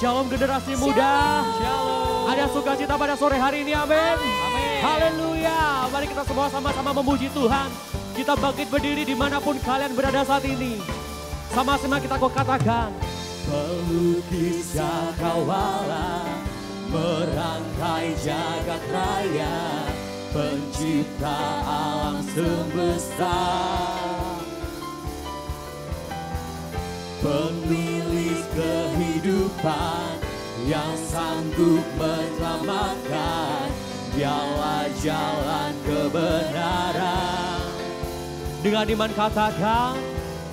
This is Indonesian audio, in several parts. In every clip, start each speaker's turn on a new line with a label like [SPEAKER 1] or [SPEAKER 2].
[SPEAKER 1] Shalom generasi muda.
[SPEAKER 2] Shalom.
[SPEAKER 1] Ada sukacita pada sore hari ini, amin. Haleluya. Mari kita semua sama-sama memuji Tuhan. Kita bangkit berdiri dimanapun kalian berada saat ini. Sama-sama kita katakan. Pelukis cakrawala, merangkai jagat raya, pencipta alam semesta, pemilik kehidupan yang sanggup menyelamatkan, dialah jalan kebenaran. Dengan iman katakan,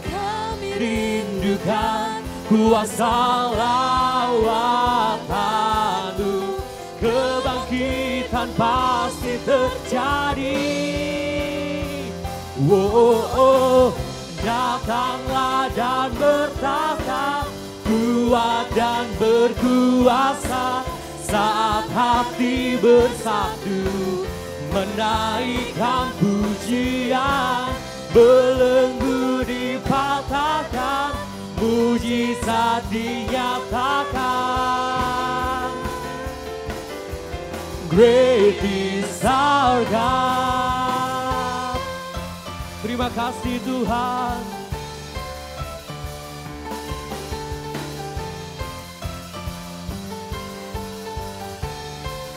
[SPEAKER 1] kami rindukan kuasa lawatan-Mu, kebangkitan pasti terjadi. Datanglah dan bertata, kuat dan berkuasa, saat hati bersatu, menaikkan pujian, belenggu dipatahkan, mujizat dinyatakan. Great is our God. Terima kasih Tuhan.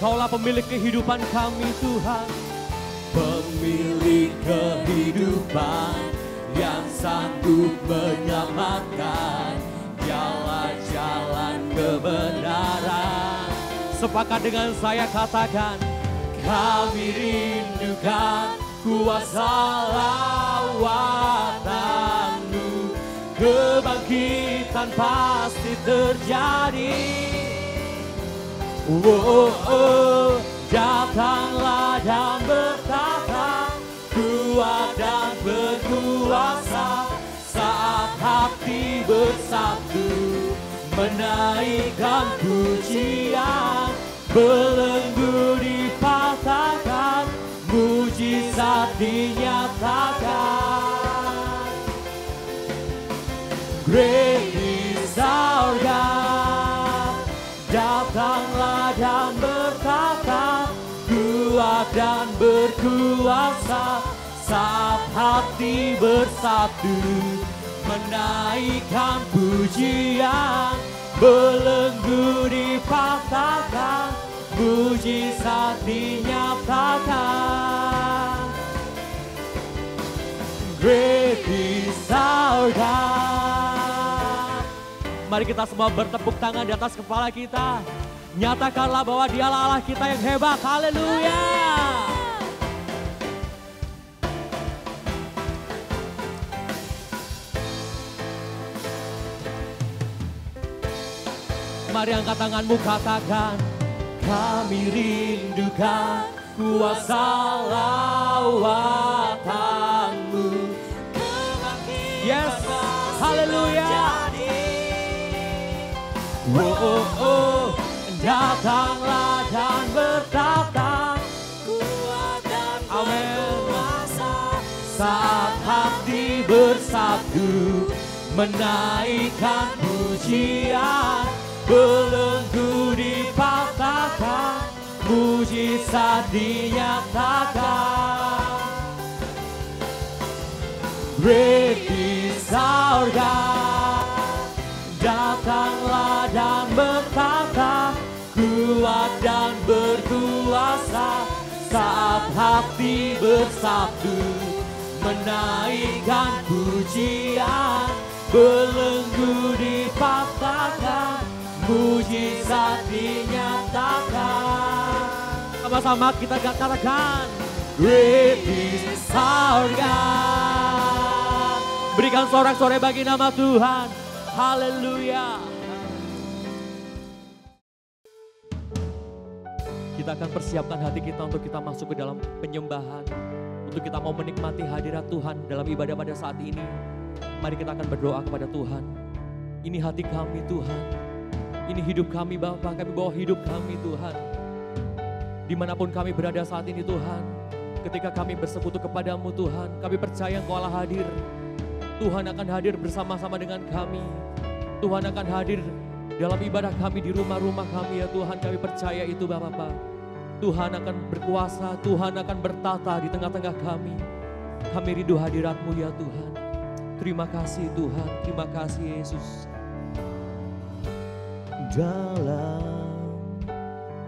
[SPEAKER 1] Kaulah pemilik kehidupan kami Tuhan. Pemilik kehidupan yang sanggup menyelamatkan, jalan-jalan kebenaran. Sepakat dengan saya katakan, kami rindukan kuasa lawatan-Mu, kebangkitan pasti terjadi. Datanglah dan bertata, kuat dan berkuasa, saat hati bersatu, menaikkan pujian, belenggu dipatahkan, mujizat dinyatakan. Great is our God. Datanglah dan bertata, kuat dan berkuasa, saat hati bersatu, menaikkan pujian, belenggu dipatahkan, mujizat dinyatakan. Great is our God. Mari kita semua bertepuk tangan di atas kepala kita. Nyatakanlah bahwa Dialah Allah kita yang hebat. Haleluya. Mari angkat tanganmu, katakan, kami rindukan kuasa lawatan-Mu. Yes, haleluya. Datanglah dan bertata, kuat dan berkuasa, saat hati bersatu, menaikkan pujian, belenggu dipatahkan, mujizat dinyatakan. Great is our God. Datanglah dan bertata, kuat dan berkuasa, saat hati bersatu, menaikkan pujian, belenggu dipatahkan, mujizat dinyatakan. Sama-sama kita katakan, great is our God. Berikan sorak-sorai bagi nama Tuhan. Haleluya. Kita akan persiapkan hati kita untuk kita masuk ke dalam penyembahan. Untuk kita mau menikmati hadirat Tuhan dalam ibadah pada saat ini. Mari kita akan berdoa kepada Tuhan. Ini hati kami Tuhan. Ini hidup kami Bapa, kami bawa hidup kami Tuhan. Dimanapun kami berada saat ini Tuhan. Ketika kami bersekutu kepadamu Tuhan, kami percaya Engkau Allah hadir. Tuhan akan hadir bersama-sama dengan kami. Tuhan akan hadir Dalam ibadah kami di rumah-rumah kami ya Tuhan, kami percaya itu Bapa. Tuhan akan berkuasa, Tuhan akan bertata di tengah-tengah kami. Kami rindu hadirat-Mu ya Tuhan. Terima kasih Tuhan, terima kasih Yesus.
[SPEAKER 2] Dalam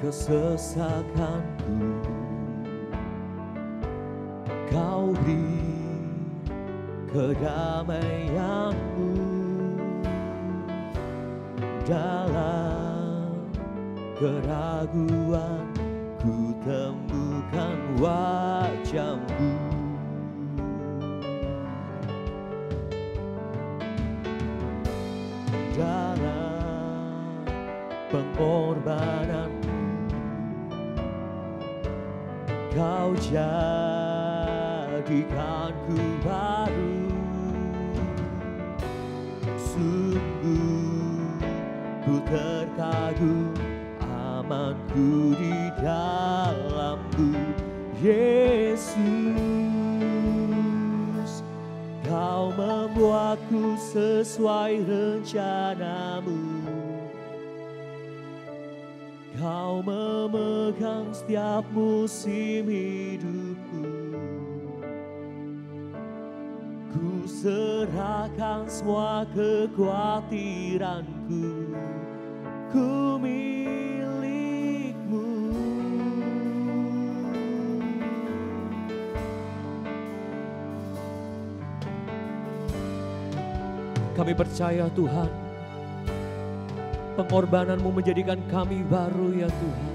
[SPEAKER 2] kesesakanku Kau beri kedamaian-Mu. Dalam keraguan ku temukan wajah-Mu. Dalam pengorbanan-Mu Kau jadikanku baru. Sungguh ku terkagum, amanku di dalam-Mu Yesus. Kau membuatku sesuai rencana-Mu. Kau memegang setiap musim hidupku. Ku serahkan semua kekhawatiranku. Ku milik-Mu.
[SPEAKER 1] Kami percaya Tuhan, pengorbanan-Mu menjadikan kami baru ya Tuhan.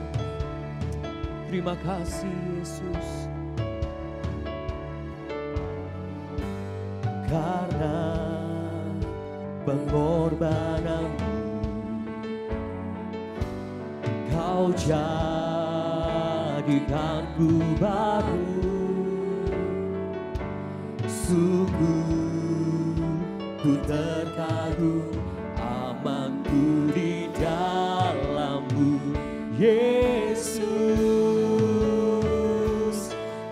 [SPEAKER 1] Terima kasih Yesus.
[SPEAKER 2] Karena pengorbanan-Mu Kau jadikanku baru. Sungguh ku terkagum, amanku di dalam-Mu Yesus.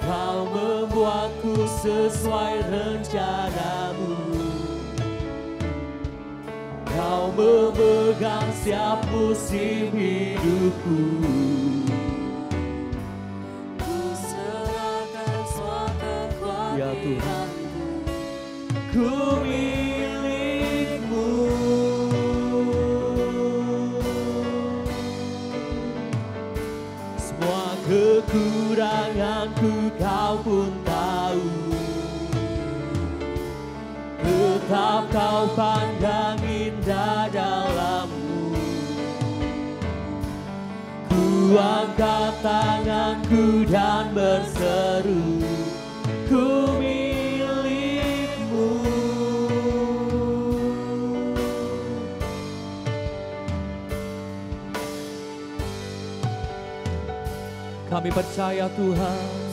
[SPEAKER 2] Kau membuatku sesuai rencana-Mu. Kau memegang setiap musim hidupku. Ku serahkan semua kekuatan ya Tuhan. Ku milik-Mu. Semua kekuranganku Kau pun tahu. Tetap Kau pandang indah dalam-Mu. Ku angkat tanganku dan berseru, ku milik-Mu.
[SPEAKER 1] Kami percaya Tuhan,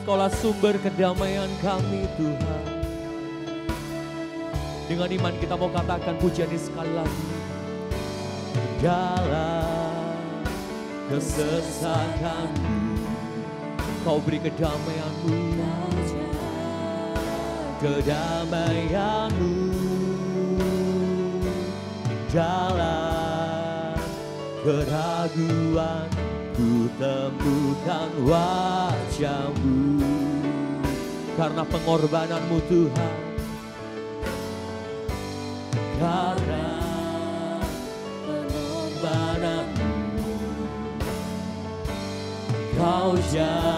[SPEAKER 1] Kaulah sumber kedamaian kami Tuhan. Dengan iman kita mau katakan pujian ini sekali lagi.
[SPEAKER 2] Dalam kesesakanku
[SPEAKER 1] Kau beri kedamaian-Mu,
[SPEAKER 2] kedamaian-Mu. Dalam keraguan ku temukan wajah-Mu.
[SPEAKER 1] karena pengorbanan-Mu Tuhan.
[SPEAKER 2] Karena pengorbanan-Mu Kau jadikanku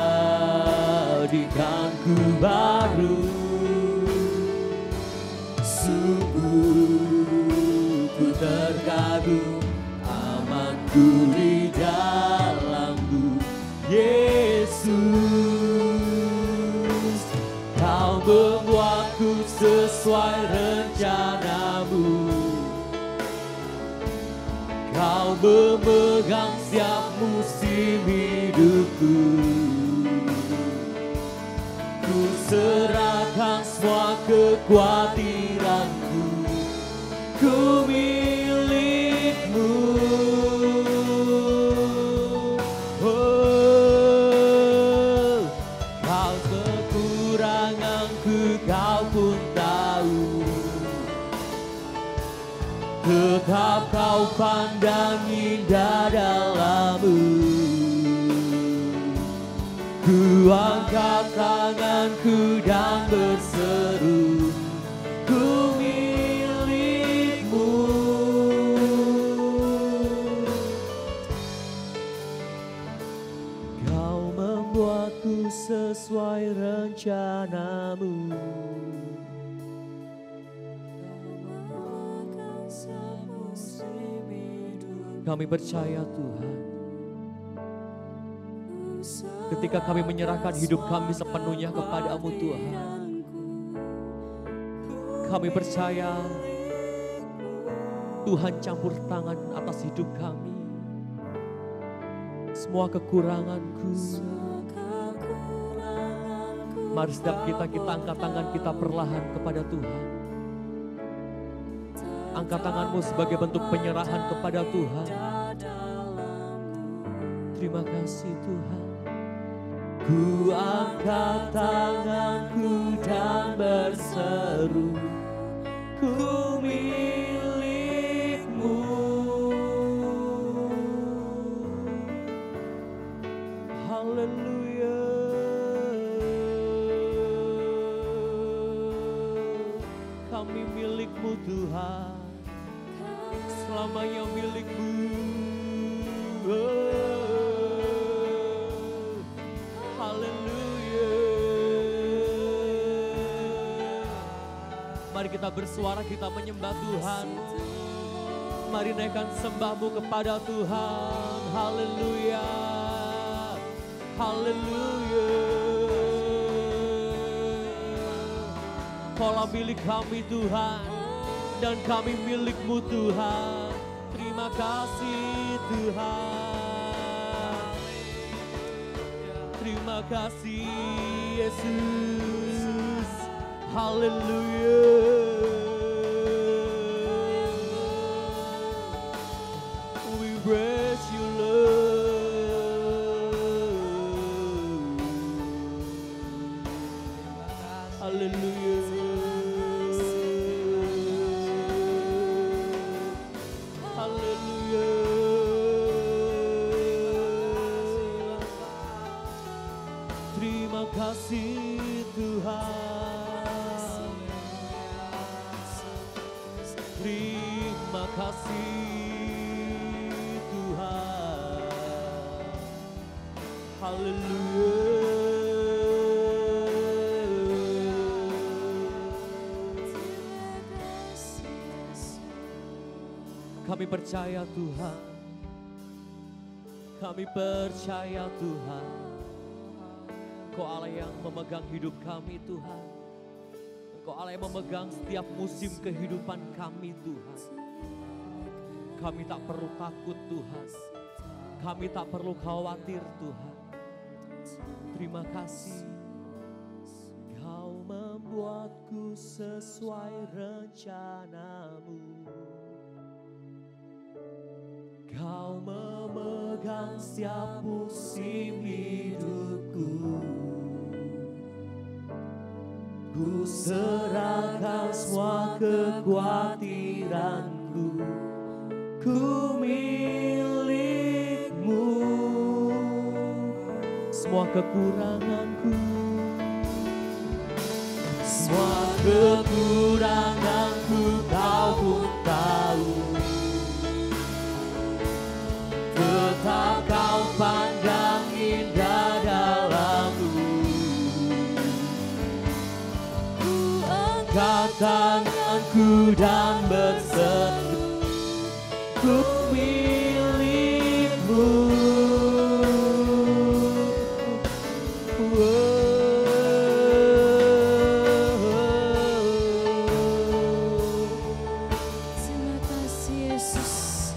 [SPEAKER 2] baru. Sungguh ku terkagum, amanku di dalam-Mu Yesus. Kau membuatku sesuai rencana-Mu. Kau memegang setiap musim hidupku. Ku serahkan semua kekhawatiranku. Ku milik-Mu. Oh, Kau kekuranganku Kau pun tahu. tetap kau pandang indah dalammu. Ku angkat tanganku dan berseru, ku milikmu. Kau membuatku sesuai rencanamu.
[SPEAKER 1] Kami percaya Tuhan, ketika kami menyerahkan hidup kami sepenuhnya kepadamu Tuhan, kami percaya Tuhan campur tangan atas hidup kami. Semua kekuranganku, mari setiap kita angkat tangan kita perlahan kepada Tuhan. Angkat tanganmu sebagai bentuk penyerahan kepada Tuhan. Terima kasih Tuhan.
[SPEAKER 2] Ku angkat tanganku dan berseru, ku milikmu.
[SPEAKER 1] Haleluya. Kami milikmu Tuhan, selamanya milikmu. Haleluya. Mari kita bersuara, kita menyembah Tuhan. Mari naikkan sembahmu kepada Tuhan. Haleluya. Haleluya. Kaulah milik kami Tuhan, dan kami milikmu Tuhan. Terima kasih Tuhan. Terima kasih Yesus. Haleluya. We praise you Lord. Haleluya. Terima kasih Tuhan. Terima kasih Tuhan. Haleluya. Kami percaya Tuhan. Kami percaya Tuhan. Engkau Allah yang memegang hidup kami Tuhan. Engkau Allah yang memegang setiap musim kehidupan kami Tuhan. Kami tak perlu takut Tuhan. Kami tak perlu khawatir Tuhan. Terima kasih. Kau membuatku sesuai rencanamu. Kau memegang setiap musim hidupku. Ku serahkan semua kekhawatiranku, ku milikmu. Semua kekuranganku, semua kekuranganku kau pun tahu. Tetap kau pandang indah dalammu. Angkat tanganku dan berseru, ku milikmu.
[SPEAKER 3] Terima kasih Yesus.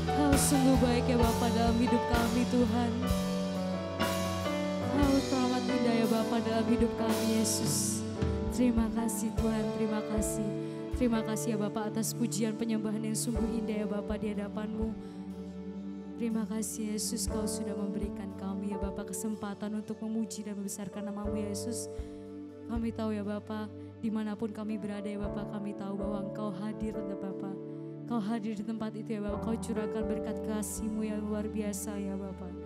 [SPEAKER 3] Kau sungguh baik ya Bapa dalam hidup kami Tuhan. Kau teramat indah ya Bapa dalam hidup kami Yesus. Terima kasih Tuhan, terima kasih. Terima kasih ya Bapak atas pujian penyembahan yang sungguh indah ya Bapak di hadapan-Mu. Terima kasih Yesus, Kau sudah memberikan kami ya Bapak kesempatan untuk memuji dan membesarkan nama-Mu ya Yesus. Kami tahu ya Bapak, dimanapun kami berada ya Bapak, kami tahu bahwa Engkau hadir ya Bapak. Kau hadir di tempat itu ya Bapak, Kau curahkan berkat kasih-Mu yang luar biasa ya Bapak.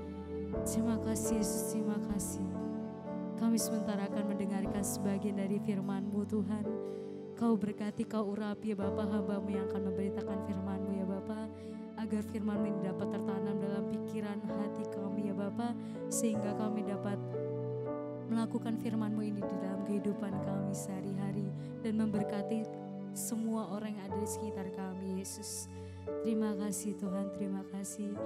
[SPEAKER 3] Terima kasih Yesus, terima kasih. Kami sementara akan mendengarkan sebagian dari firman-Mu Tuhan. Kau berkati, Kau urapi ya Bapak hamba-Mu yang akan memberitakan firman-Mu ya Bapak. Agar firman-Mu ini dapat tertanam dalam pikiran hati kami ya Bapak. Sehingga kami dapat melakukan firman-Mu ini di dalam kehidupan kami sehari-hari. Dan memberkati semua orang yang ada di sekitar kami Yesus. Terima kasih Tuhan, terima kasih.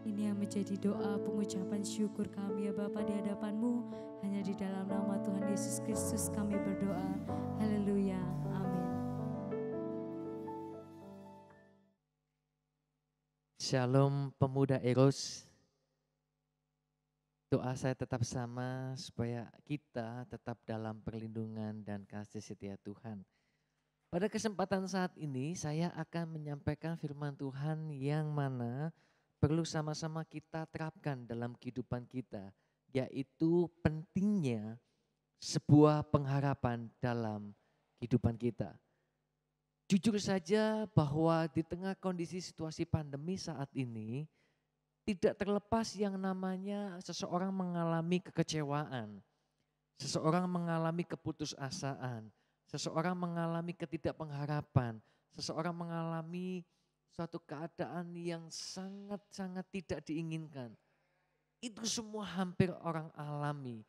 [SPEAKER 3] Ini yang menjadi doa pengucapan syukur kami ya Bapa di hadapan-Mu. Hanya di dalam nama Tuhan Yesus Kristus kami berdoa. Haleluya, amin.
[SPEAKER 2] Shalom pemuda Eros. Doa saya tetap sama supaya kita tetap dalam perlindungan dan kasih setia Tuhan. Pada kesempatan saat ini saya akan menyampaikan firman Tuhan yang mana perlu sama-sama kita terapkan dalam kehidupan kita, yaitu pentingnya sebuah pengharapan dalam kehidupan kita. Jujur saja bahwa di tengah kondisi situasi pandemi saat ini, tidak terlepas yang namanya seseorang mengalami kekecewaan, seseorang mengalami keputusasaan, seseorang mengalami ketidakpengharapan, seseorang mengalami suatu keadaan yang sangat-sangat tidak diinginkan. Itu semua hampir orang alami,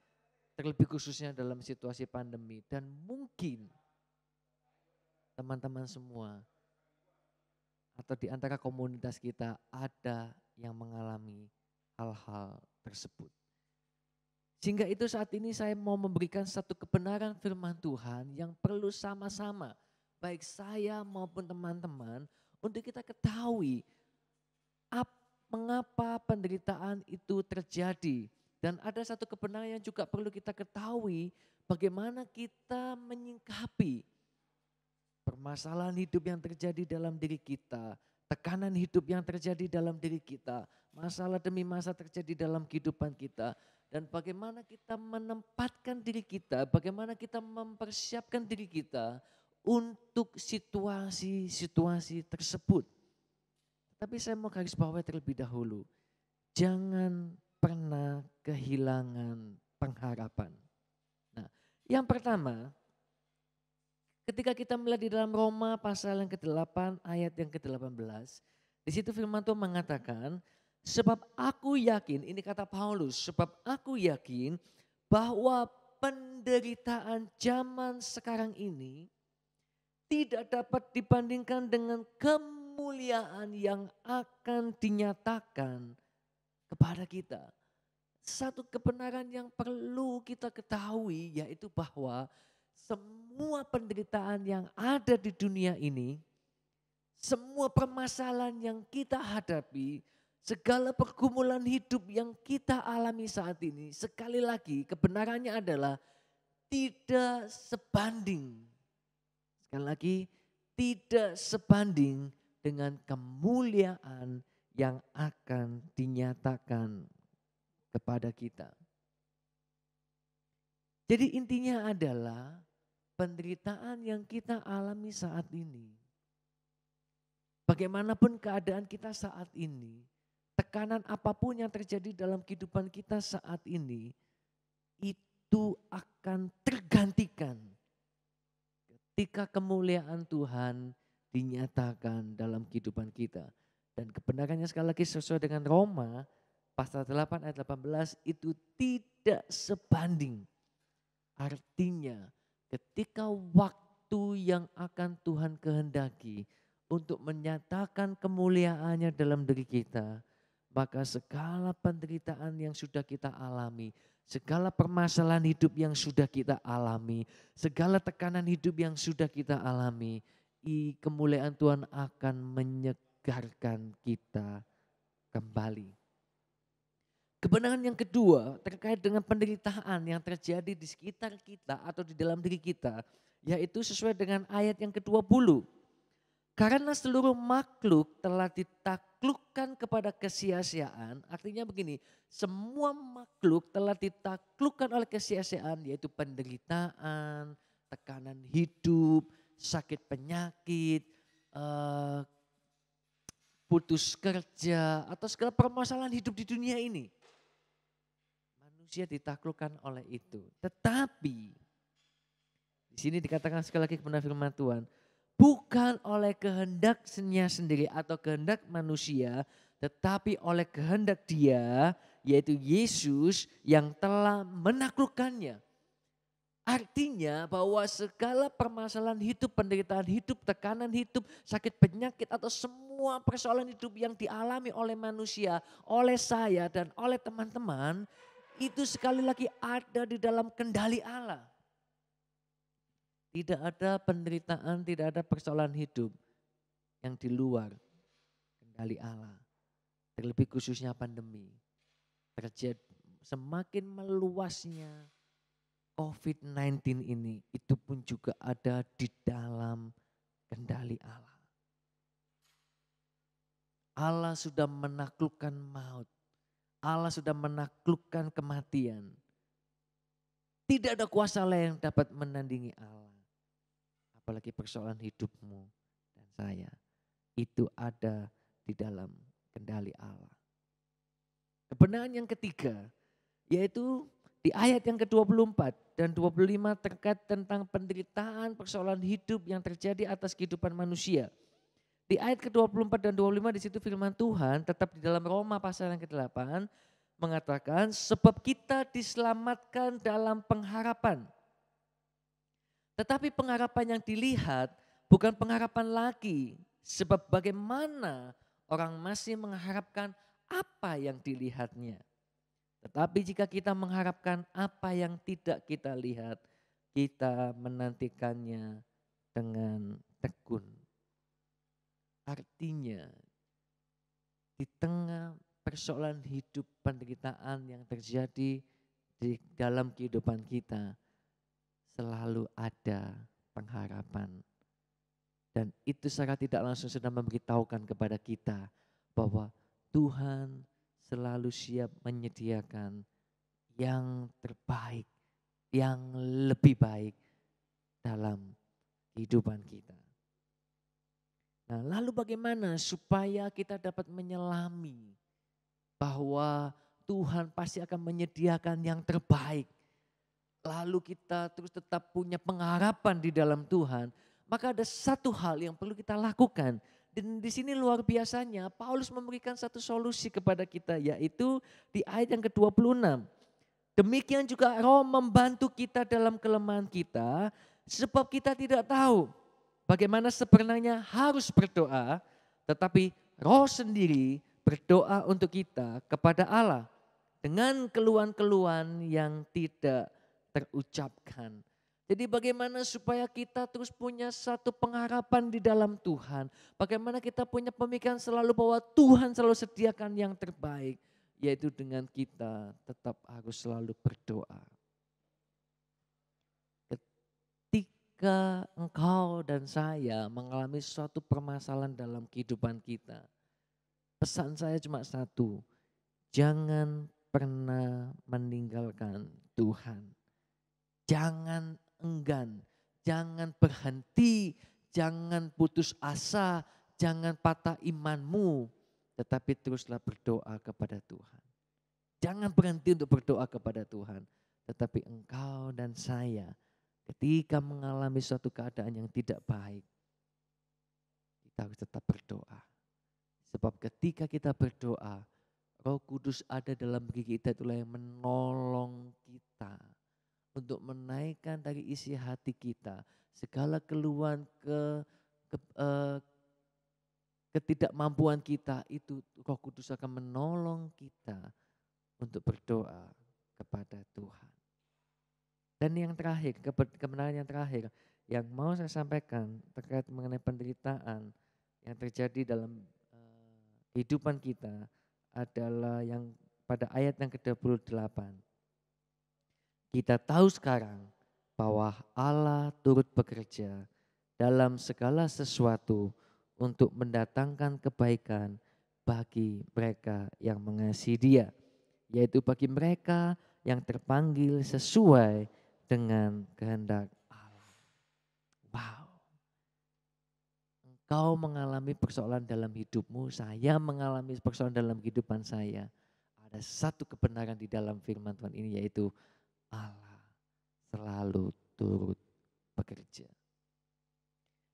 [SPEAKER 2] terlebih khususnya dalam situasi pandemi. Dan mungkin teman-teman semua atau di antara komunitas kita ada yang mengalami hal-hal tersebut. Sehingga itu saat ini saya mau memberikan satu kebenaran firman Tuhan yang perlu sama-sama, baik saya maupun teman-teman, untuk kita ketahui mengapa penderitaan itu terjadi. Dan ada satu kebenaran yang juga perlu kita ketahui, bagaimana kita menyingkapi permasalahan hidup yang terjadi dalam diri kita, tekanan hidup yang terjadi dalam diri kita, masalah demi masalah terjadi dalam kehidupan kita, dan bagaimana kita menempatkan diri kita, bagaimana kita mempersiapkan diri kita untuk situasi-situasi tersebut. Tapi saya mau garis bawahi terlebih dahulu, jangan pernah kehilangan pengharapan. Nah, yang pertama, ketika kita melihat di dalam Roma pasal yang ke-8 ayat yang ke-18. Di situ firman Tuhan mengatakan, sebab aku yakin, ini kata Paulus, sebab aku yakin bahwa penderitaan zaman sekarang ini tidak dapat dibandingkan dengan kemuliaan yang akan dinyatakan kepada kita. Satu kebenaran yang perlu kita ketahui yaitu bahwa semua penderitaan yang ada di dunia ini, semua permasalahan yang kita hadapi, segala pergumulan hidup yang kita alami saat ini, sekali lagi kebenarannya adalah tidak sebanding. Sekali lagi, tidak sebanding dengan kemuliaan yang akan dinyatakan kepada kita. Jadi intinya adalah penderitaan yang kita alami saat ini, bagaimanapun keadaan kita saat ini, tekanan apapun yang terjadi dalam kehidupan kita saat ini, itu akan tergantikan ketika kemuliaan Tuhan dinyatakan dalam kehidupan kita. Dan kebenarannya sekali lagi sesuai dengan Roma pasal 8 ayat 18 itu tidak sebanding. Artinya ketika waktu yang akan Tuhan kehendaki untuk menyatakan kemuliaannya dalam diri kita, maka segala penderitaan yang sudah kita alami, segala permasalahan hidup yang sudah kita alami, segala tekanan hidup yang sudah kita alami, kemuliaan Tuhan akan menyegarkan kita kembali. Kebenaran yang kedua terkait dengan penderitaan yang terjadi di sekitar kita atau di dalam diri kita, yaitu sesuai dengan ayat yang ke-20. Karena seluruh makhluk telah ditaklukkan kepada kesia-siaan, artinya begini, semua makhluk telah ditaklukkan oleh kesia-siaan, yaitu penderitaan, tekanan hidup, sakit penyakit, eh, putus kerja atau segala permasalahan hidup di dunia ini. Manusia ditaklukkan oleh itu. Tetapi di sini dikatakan sekali lagi kebenaran firman Tuhan, bukan oleh kehendaknya sendiri atau kehendak manusia, tetapi oleh kehendak Dia, yaitu Yesus yang telah menaklukkannya. Artinya bahwa segala permasalahan hidup, penderitaan hidup, tekanan hidup, sakit penyakit atau semua persoalan hidup yang dialami oleh manusia, oleh saya dan oleh teman-teman, itu sekali lagi ada di dalam kendali Allah. Tidak ada penderitaan, tidak ada persoalan hidup yang di luar kendali Allah. Terlebih khususnya pandemi. Terjadi semakin meluasnya COVID-19 ini, itu pun juga ada di dalam kendali Allah. Allah sudah menaklukkan maut. Allah sudah menaklukkan kematian. Tidak ada kuasa lain yang dapat menandingi Allah. Apalagi persoalan hidupmu dan saya. Itu ada di dalam kendali Allah. Kebenaran yang ketiga, yaitu di ayat yang ke-24 dan 25 terkait tentang penderitaan persoalan hidup yang terjadi atas kehidupan manusia. Di ayat ke-24 dan 25 di situ firman Tuhan tetap di dalam Roma pasal yang ke-8 mengatakan sebab kita diselamatkan dalam pengharapan. Tetapi pengharapan yang dilihat bukan pengharapan lagi, sebab bagaimana orang masih mengharapkan apa yang dilihatnya. Tetapi jika kita mengharapkan apa yang tidak kita lihat, kita menantikannya dengan tekun. Artinya di tengah persoalan hidup penderitaan yang terjadi di dalam kehidupan kita, selalu ada pengharapan. Dan itu secara tidak langsung sedang memberitahukan kepada kita bahwa Tuhan selalu siap menyediakan yang terbaik, yang lebih baik dalam kehidupan kita. Nah, lalu bagaimana supaya kita dapat menyelami bahwa Tuhan pasti akan menyediakan yang terbaik. Lalu kita terus tetap punya pengharapan di dalam Tuhan. Maka ada satu hal yang perlu kita lakukan. Dan di sini luar biasanya Paulus memberikan satu solusi kepada kita, yaitu di ayat yang ke-26. Demikian juga Roh membantu kita dalam kelemahan kita, sebab kita tidak tahu bagaimana sebenarnya harus berdoa, tetapi Roh sendiri berdoa untuk kita kepada Allah dengan keluhan-keluhan yang tidak terucapkan. Jadi bagaimana supaya kita terus punya satu pengharapan di dalam Tuhan. Bagaimana kita punya pemikiran selalu bahwa Tuhan selalu sediakan yang terbaik. Yaitu dengan kita tetap harus selalu berdoa. Ketika engkau dan saya mengalami suatu permasalahan dalam kehidupan kita. Pesan saya cuma satu. Jangan pernah meninggalkan Tuhan. Jangan enggan, jangan berhenti, jangan putus asa, jangan patah imanmu, tetapi teruslah berdoa kepada Tuhan. Jangan berhenti untuk berdoa kepada Tuhan, tetapi engkau dan saya ketika mengalami suatu keadaan yang tidak baik, kita harus tetap berdoa. Sebab ketika kita berdoa, Roh Kudus ada dalam diri kita, itulah yang menolong kita. Untuk menaikkan dari isi hati kita segala keluhan ketidakmampuan kita, itu Roh Kudus akan menolong kita untuk berdoa kepada Tuhan. Dan yang terakhir, kebenaran yang terakhir yang mau saya sampaikan terkait mengenai penderitaan yang terjadi dalam kehidupan kita adalah yang pada ayat yang ke-28. Kita tahu sekarang bahwa Allah turut bekerja dalam segala sesuatu untuk mendatangkan kebaikan bagi mereka yang mengasihi Dia, yaitu bagi mereka yang terpanggil sesuai dengan kehendak Allah. Wow. Kau mengalami persoalan dalam hidupmu, saya mengalami persoalan dalam kehidupan saya. Ada satu kebenaran di dalam firman Tuhan ini, yaitu Allah selalu turut bekerja.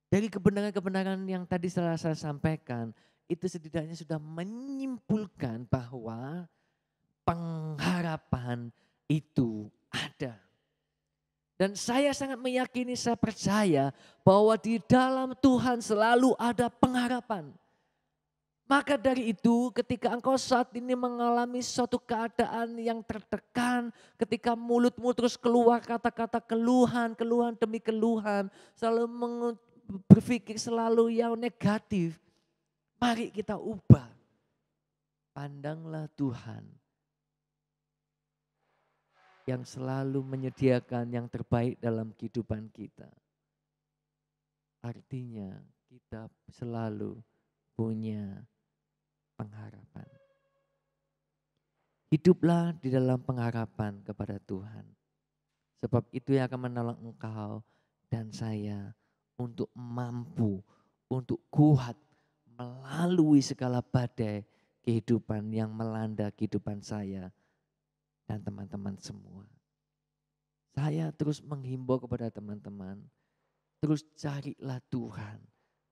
[SPEAKER 2] Dari kebenaran-kebenaran yang tadi saya sampaikan, itu setidaknya sudah menyimpulkan bahwa pengharapan itu ada. Dan saya sangat meyakini, saya percaya bahwa di dalam Tuhan selalu ada pengharapan. Maka dari itu ketika engkau saat ini mengalami suatu keadaan yang tertekan, ketika mulutmu terus keluar kata-kata keluhan, keluhan demi keluhan, selalu berpikir selalu yang negatif, mari kita ubah. Pandanglah Tuhan yang selalu menyediakan yang terbaik dalam kehidupan kita. Artinya kita selalu punya pengharapan. Hiduplah di dalam pengharapan kepada Tuhan. Sebab itu yang akan menolong engkau dan saya untuk mampu, untuk kuat melalui segala badai kehidupan yang melanda kehidupan saya dan teman-teman semua. Saya terus menghimbau kepada teman-teman, terus carilah Tuhan,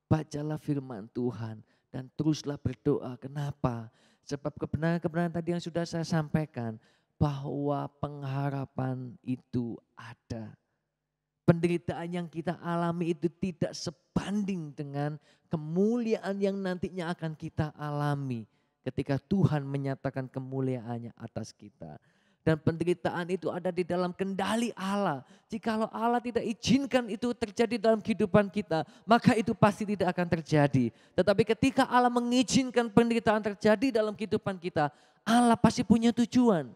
[SPEAKER 2] bacalah firman Tuhan, dan teruslah berdoa. Kenapa? Sebab kebenaran-kebenaran tadi yang sudah saya sampaikan, bahwa pengharapan itu ada. Penderitaan yang kita alami itu tidak sebanding dengan kemuliaan yang nantinya akan kita alami ketika Tuhan menyatakan kemuliaannya atas kita. Dan penderitaan itu ada di dalam kendali Allah. Jikalau Allah tidak izinkan itu terjadi dalam kehidupan kita, maka itu pasti tidak akan terjadi. Tetapi ketika Allah mengizinkan penderitaan terjadi dalam kehidupan kita, Allah pasti punya tujuan.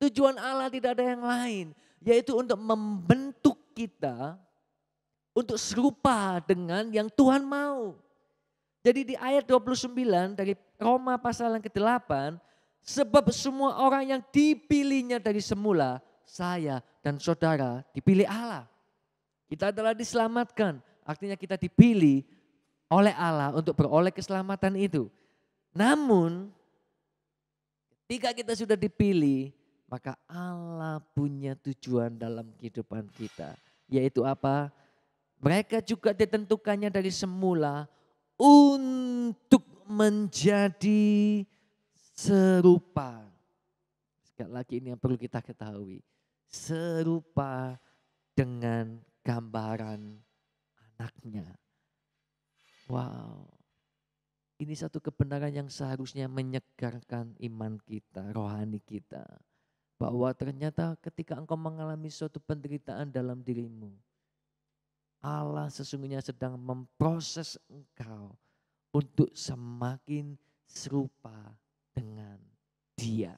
[SPEAKER 2] Tujuan Allah tidak ada yang lain, yaitu untuk membentuk kita untuk serupa dengan yang Tuhan mau. Jadi di ayat 29 dari Roma pasal yang ke-8, sebab semua orang yang dipilihnya dari semula, saya dan saudara dipilih Allah. Kita adalah diselamatkan, artinya kita dipilih oleh Allah untuk beroleh keselamatan itu. Namun ketika kita sudah dipilih, maka Allah punya tujuan dalam kehidupan kita. Yaitu apa? Mereka juga ditentukannya dari semula untuk menjadi serupa. Sekali lagi ini yang perlu kita ketahui. Serupa dengan gambaran anaknya. Wow. Ini satu kebenaran yang seharusnya menyegarkan iman kita, rohani kita. Bahwa ternyata ketika engkau mengalami suatu penderitaan dalam dirimu, Allah sesungguhnya sedang memproses engkau untuk semakin serupa dengan Dia.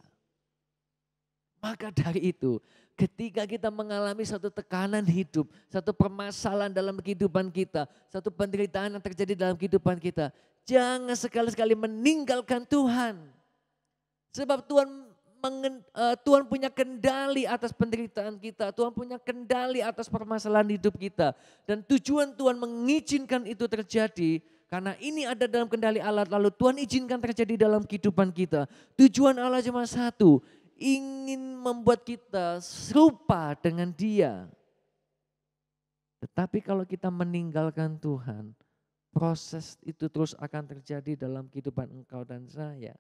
[SPEAKER 2] Maka dari itu, ketika kita mengalami satu tekanan hidup, satu permasalahan dalam kehidupan kita, satu penderitaan yang terjadi dalam kehidupan kita, jangan sekali-sekali meninggalkan Tuhan. Sebab Tuhan punya kendali atas penderitaan kita. Tuhan punya kendali atas permasalahan hidup kita. Dan tujuan Tuhan mengizinkan itu terjadi karena ini ada dalam kendali Allah. Lalu Tuhan izinkan terjadi dalam kehidupan kita. Tujuan Allah cuma satu, ingin membuat kita serupa dengan Dia. Tetapi kalau kita meninggalkan Tuhan, proses itu terus akan terjadi dalam kehidupan engkau dan saya.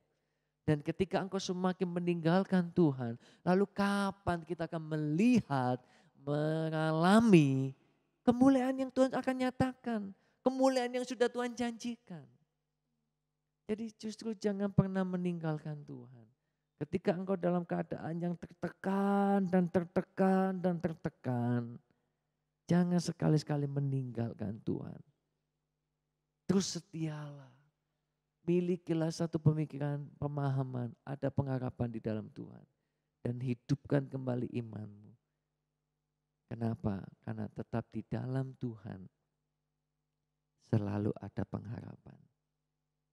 [SPEAKER 2] Dan ketika engkau semakin meninggalkan Tuhan, lalu kapan kita akan melihat, mengalami kemuliaan yang Tuhan akan nyatakan. Kemuliaan yang sudah Tuhan janjikan. Jadi justru jangan pernah meninggalkan Tuhan. Ketika engkau dalam keadaan yang tertekan dan tertekan dan tertekan, jangan sekali-sekali meninggalkan Tuhan. Terus setialah. Milikilah satu pemikiran, pemahaman, ada pengharapan di dalam Tuhan. Dan hidupkan kembali imanmu. Kenapa? Karena tetap di dalam Tuhan selalu ada pengharapan.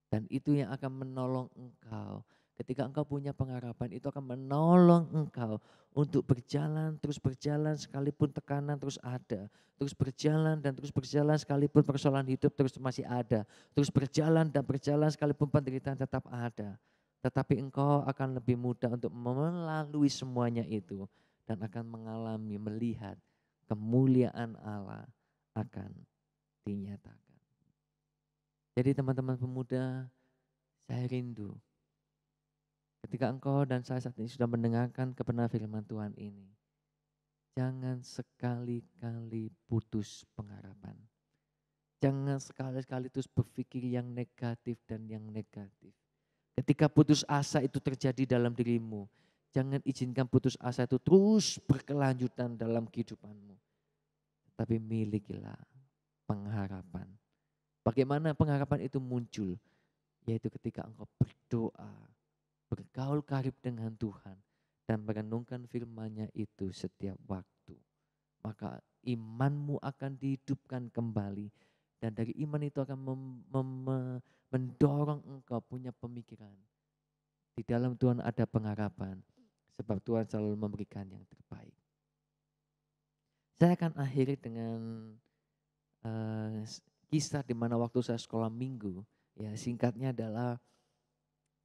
[SPEAKER 2] Dan itu yang akan menolong engkau Ketika engkau punya pengharapan, itu akan menolong engkau untuk berjalan, terus berjalan sekalipun tekanan terus ada. Terus berjalan dan terus berjalan sekalipun persoalan hidup terus masih ada. Terus berjalan dan berjalan sekalipun penderitaan tetap ada. Tetapi engkau akan lebih mudah untuk melalui semuanya itu. Dan akan mengalami, melihat kemuliaan Allah akan dinyatakan. Jadi teman-teman pemuda, saya rindu ketika engkau dan saya saat ini sudah mendengarkan kebenaran firman Tuhan ini. Jangan sekali-kali putus pengharapan. Jangan sekali-kali terus berpikir yang negatif dan yang negatif. Ketika putus asa itu terjadi dalam dirimu, jangan izinkan putus asa itu terus berkelanjutan dalam kehidupanmu. Tapi milikilah pengharapan. Bagaimana pengharapan itu muncul? Yaitu ketika engkau berdoa, bergaul karib dengan Tuhan, dan merenungkan firman-Nya itu setiap waktu. Maka imanmu akan dihidupkan kembali. Dan dari iman itu akan mendorong engkau punya pemikiran. Di dalam Tuhan ada pengharapan. Sebab Tuhan selalu memberikan yang terbaik. Saya akan akhiri dengan kisah di mana waktu saya sekolah minggu. Ya, singkatnya adalah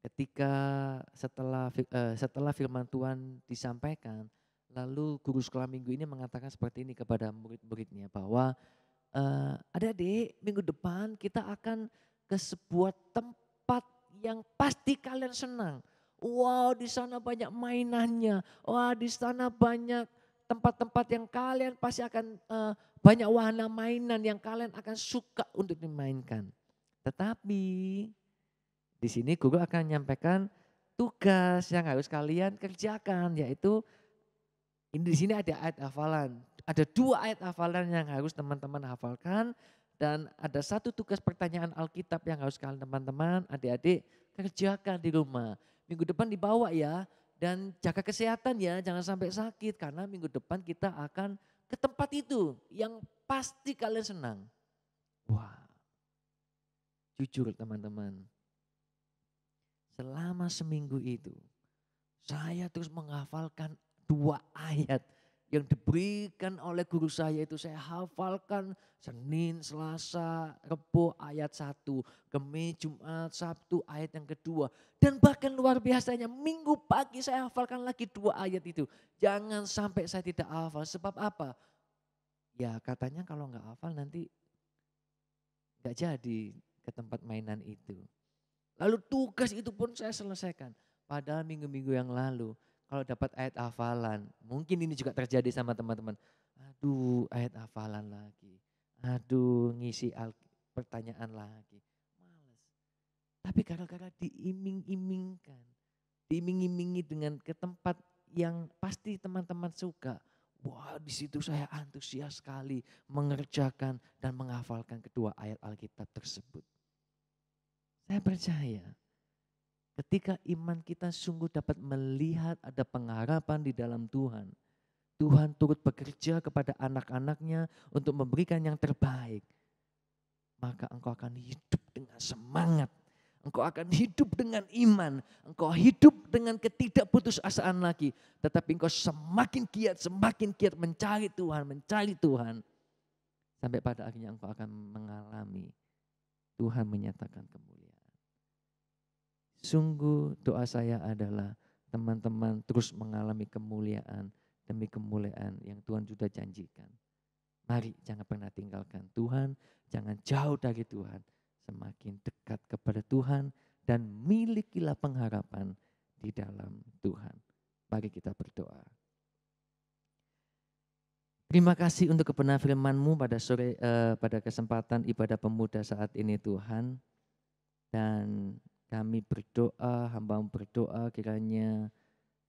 [SPEAKER 2] ketika setelah firman Tuhan disampaikan, lalu guru sekolah minggu ini mengatakan seperti ini kepada murid-muridnya bahwa adik-adik, minggu depan kita akan ke sebuah tempat yang pasti kalian senang. Wow, di sana banyak mainannya. Wah, di sana banyak tempat-tempat yang kalian pasti akan banyak wahana mainan yang kalian akan suka untuk dimainkan. Tetapi di sini guru akan menyampaikan tugas yang harus kalian kerjakan, yaitu ini di sini ada ayat hafalan. Ada 2 ayat hafalan yang harus teman-teman hafalkan dan ada 1 tugas pertanyaan Alkitab yang harus kalian teman-teman, adik-adik kerjakan di rumah. Minggu depan dibawa ya, dan jaga kesehatan ya, jangan sampai sakit karena minggu depan kita akan ke tempat itu yang pasti kalian senang. Wah, jujur teman-teman. Selama seminggu itu, saya terus menghafalkan 2 ayat yang diberikan oleh guru saya itu. Saya hafalkan Senin, Selasa, Rebo ayat 1, Kamis, Jumat, Sabtu ayat yang kedua. Dan bahkan luar biasanya minggu pagi saya hafalkan lagi 2 ayat itu. Jangan sampai saya tidak hafal. Sebab apa? Ya katanya kalau nggak hafal nanti nggak jadi ke tempat mainan itu. Lalu tugas itu pun saya selesaikan. Padahal minggu-minggu yang lalu kalau dapat ayat hafalan, mungkin ini juga terjadi sama teman-teman. Aduh, ayat hafalan lagi. Aduh, ngisi pertanyaan lagi. Males. Tapi gara-gara diiming-imingkan, diiming-imingi dengan ke tempat yang pasti teman-teman suka. Wah, di situ saya antusias sekali mengerjakan dan menghafalkan kedua ayat Alkitab tersebut. Saya percaya ketika iman kita sungguh dapat melihat ada pengharapan di dalam Tuhan. Tuhan turut bekerja kepada anak-anaknya untuk memberikan yang terbaik. Maka engkau akan hidup dengan semangat. Engkau akan hidup dengan iman. Engkau hidup dengan ketidakputusasaan lagi. Tetapi engkau semakin giat mencari Tuhan. Sampai pada akhirnya engkau akan mengalami Tuhan menyatakan kemuliaan. Sungguh doa saya adalah teman-teman terus mengalami kemuliaan demi kemuliaan yang Tuhan sudah janjikan. Mari jangan pernah tinggalkan Tuhan, jangan jauh dari Tuhan. Semakin dekat kepada Tuhan dan milikilah pengharapan di dalam Tuhan. Mari kita berdoa. Terima kasih untuk kebenaran firman-Mu pada kesempatan ibadah pemuda saat ini Tuhan. Dan kami berdoa, hamba-Mu berdoa kiranya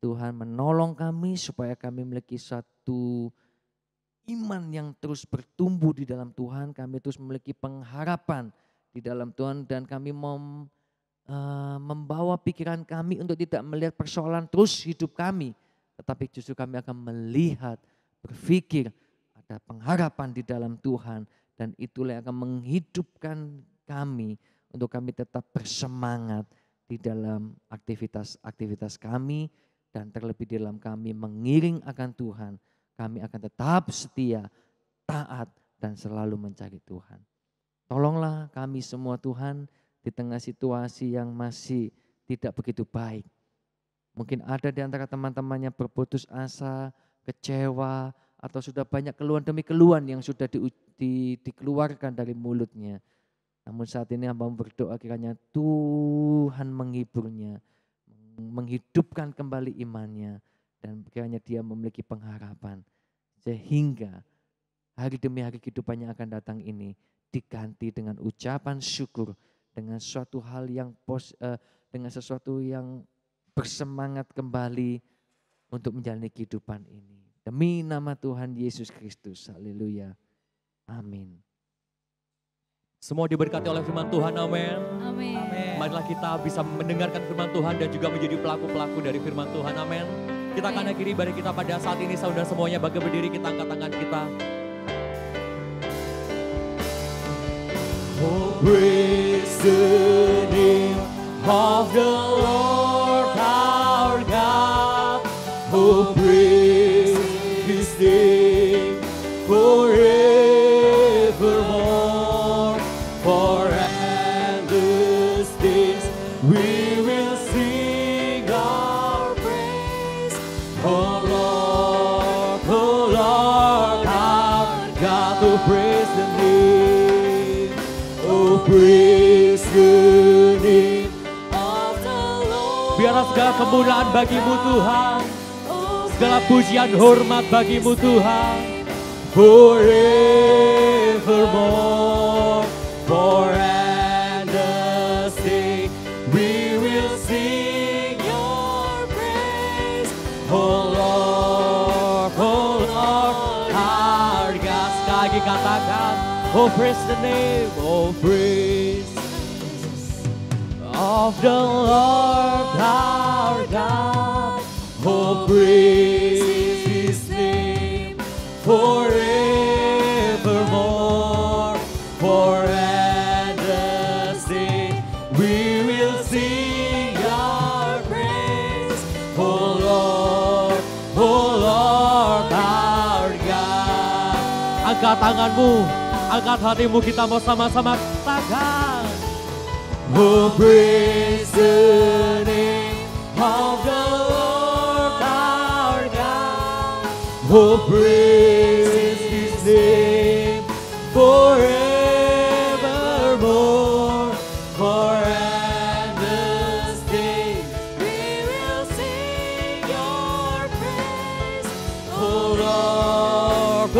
[SPEAKER 2] Tuhan menolong kami supaya kami memiliki satu iman yang terus bertumbuh di dalam Tuhan. Kami terus memiliki pengharapan di dalam Tuhan dan kami mau membawa pikiran kami untuk tidak melihat persoalan terus hidup kami. Tetapi justru kami akan melihat, berpikir ada pengharapan di dalam Tuhan. Dan itulah yang akan menghidupkan kami untuk kami tetap bersemangat di dalam aktivitas-aktivitas kami, dan terlebih di dalam kami mengiring akan Tuhan, kami akan tetap setia, taat, dan selalu mencari Tuhan. Tolonglah kami semua Tuhan di tengah situasi yang masih tidak begitu baik. Mungkin ada di antara teman-temannya berputus asa, kecewa, atau sudah banyak keluhan demi keluhan yang sudah dikeluarkan dari mulutnya. Namun saat ini hamba berdoa kiranya Tuhan menghiburnya, menghidupkan kembali imannya, dan kiranya dia memiliki pengharapan. Sehingga hari demi hari kehidupannya akan datang ini diganti dengan ucapan syukur, dengan suatu hal yang dengan sesuatu yang bersemangat kembali untuk menjalani kehidupan ini. Demi nama Tuhan Yesus Kristus, haleluya, amin.
[SPEAKER 1] Semua diberkati oleh firman Tuhan, amin.
[SPEAKER 3] Amin.
[SPEAKER 1] Marilah kita bisa mendengarkan firman Tuhan dan juga menjadi pelaku-pelaku dari firman Tuhan, amin. Kita akan akhiri ibadah kita pada saat ini, saudara semuanya bangkit berdiri, kita angkat tangan kita. Oh, praise the name of the Lord our God. Oh, praise His name forevermore. For endless days we will sing our praise. Oh Lord our God. Oh, praise the name. Oh, praise the name of the Lord. Biarlah segala kemuliaan bagimu Tuhan, segala pujian hormat bagimu Tuhan, forevermore. For endless day we will sing your praise. Oh Lord our God. Sekali lagi katakan, oh praise the name, oh praise of the Lord our God. Oh praise His name forevermore. For endless day we will sing your praise. Oh Lord our God. Angkat tanganmu, angkat hatimu, kita mau sama-sama katakan. Oh, praise the name of the Lord our God. Oh, praise His name forevermore. For endless days we will sing your praise. Oh Lord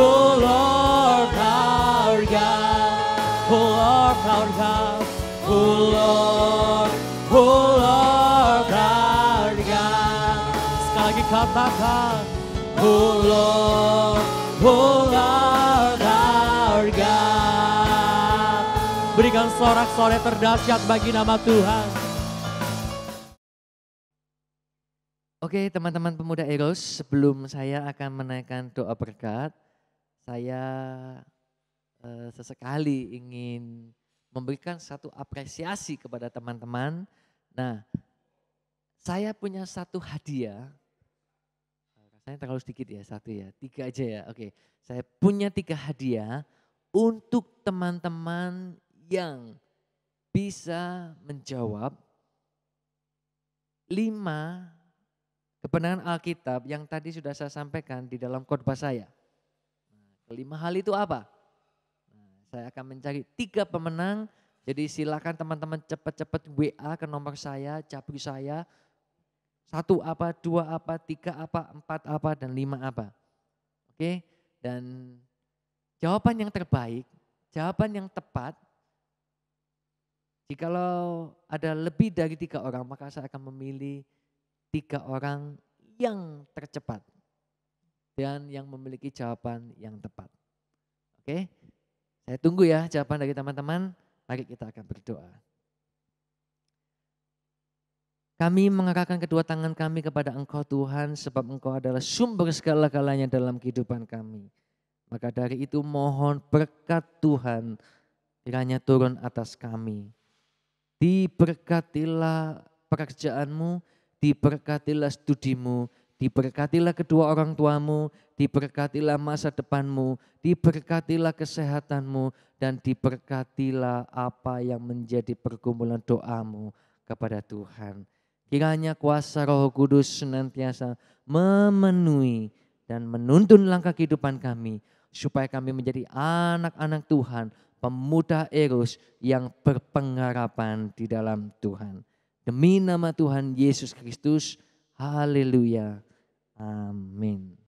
[SPEAKER 1] our God. Oh Lord our God. Oh Lord our God. Sekali lagi katakan, oh Lord our God. Berikan sorak-sorai terdahsyat bagi nama Tuhan.
[SPEAKER 2] Oke, teman-teman pemuda Eros, sebelum saya akan menaikkan doa berkat, saya sesekali ingin memberikan satu apresiasi kepada teman-teman. Nah, saya punya satu hadiah. Rasanya terlalu sedikit ya, satu ya, 3 aja ya. Oke, saya punya 3 hadiah untuk teman-teman yang bisa menjawab 5 kebenaran Alkitab yang tadi sudah saya sampaikan di dalam khotbah saya. Kelima hal itu apa? Saya akan mencari 3 pemenang, jadi silakan teman-teman cepat-cepat WA ke nomor saya, capri saya, 1 apa, 2 apa, 3 apa, 4 apa, dan 5 apa. Oke, dan jawaban yang terbaik, jawaban yang tepat, jikalau ada lebih dari 3 orang, maka saya akan memilih 3 orang yang tercepat dan yang memiliki jawaban yang tepat. Oke. Saya tunggu ya jawaban dari teman-teman. Mari kita akan berdoa. Kami mengarahkan kedua tangan kami kepada Engkau Tuhan, sebab Engkau adalah sumber segala-galanya dalam kehidupan kami. Maka dari itu mohon berkat Tuhan kiranya turun atas kami. Diberkatilah pekerjaanmu, diberkatilah studimu, diberkatilah kedua orang tuamu, diberkatilah masa depanmu, diberkatilah kesehatanmu, dan diberkatilah apa yang menjadi pergumulan doamu kepada Tuhan. Kiranya kuasa Roh Kudus senantiasa memenuhi dan menuntun langkah kehidupan kami, supaya kami menjadi anak-anak Tuhan, pemuda Eros yang berpengharapan di dalam Tuhan. Demi nama Tuhan Yesus Kristus, haleluya, amin.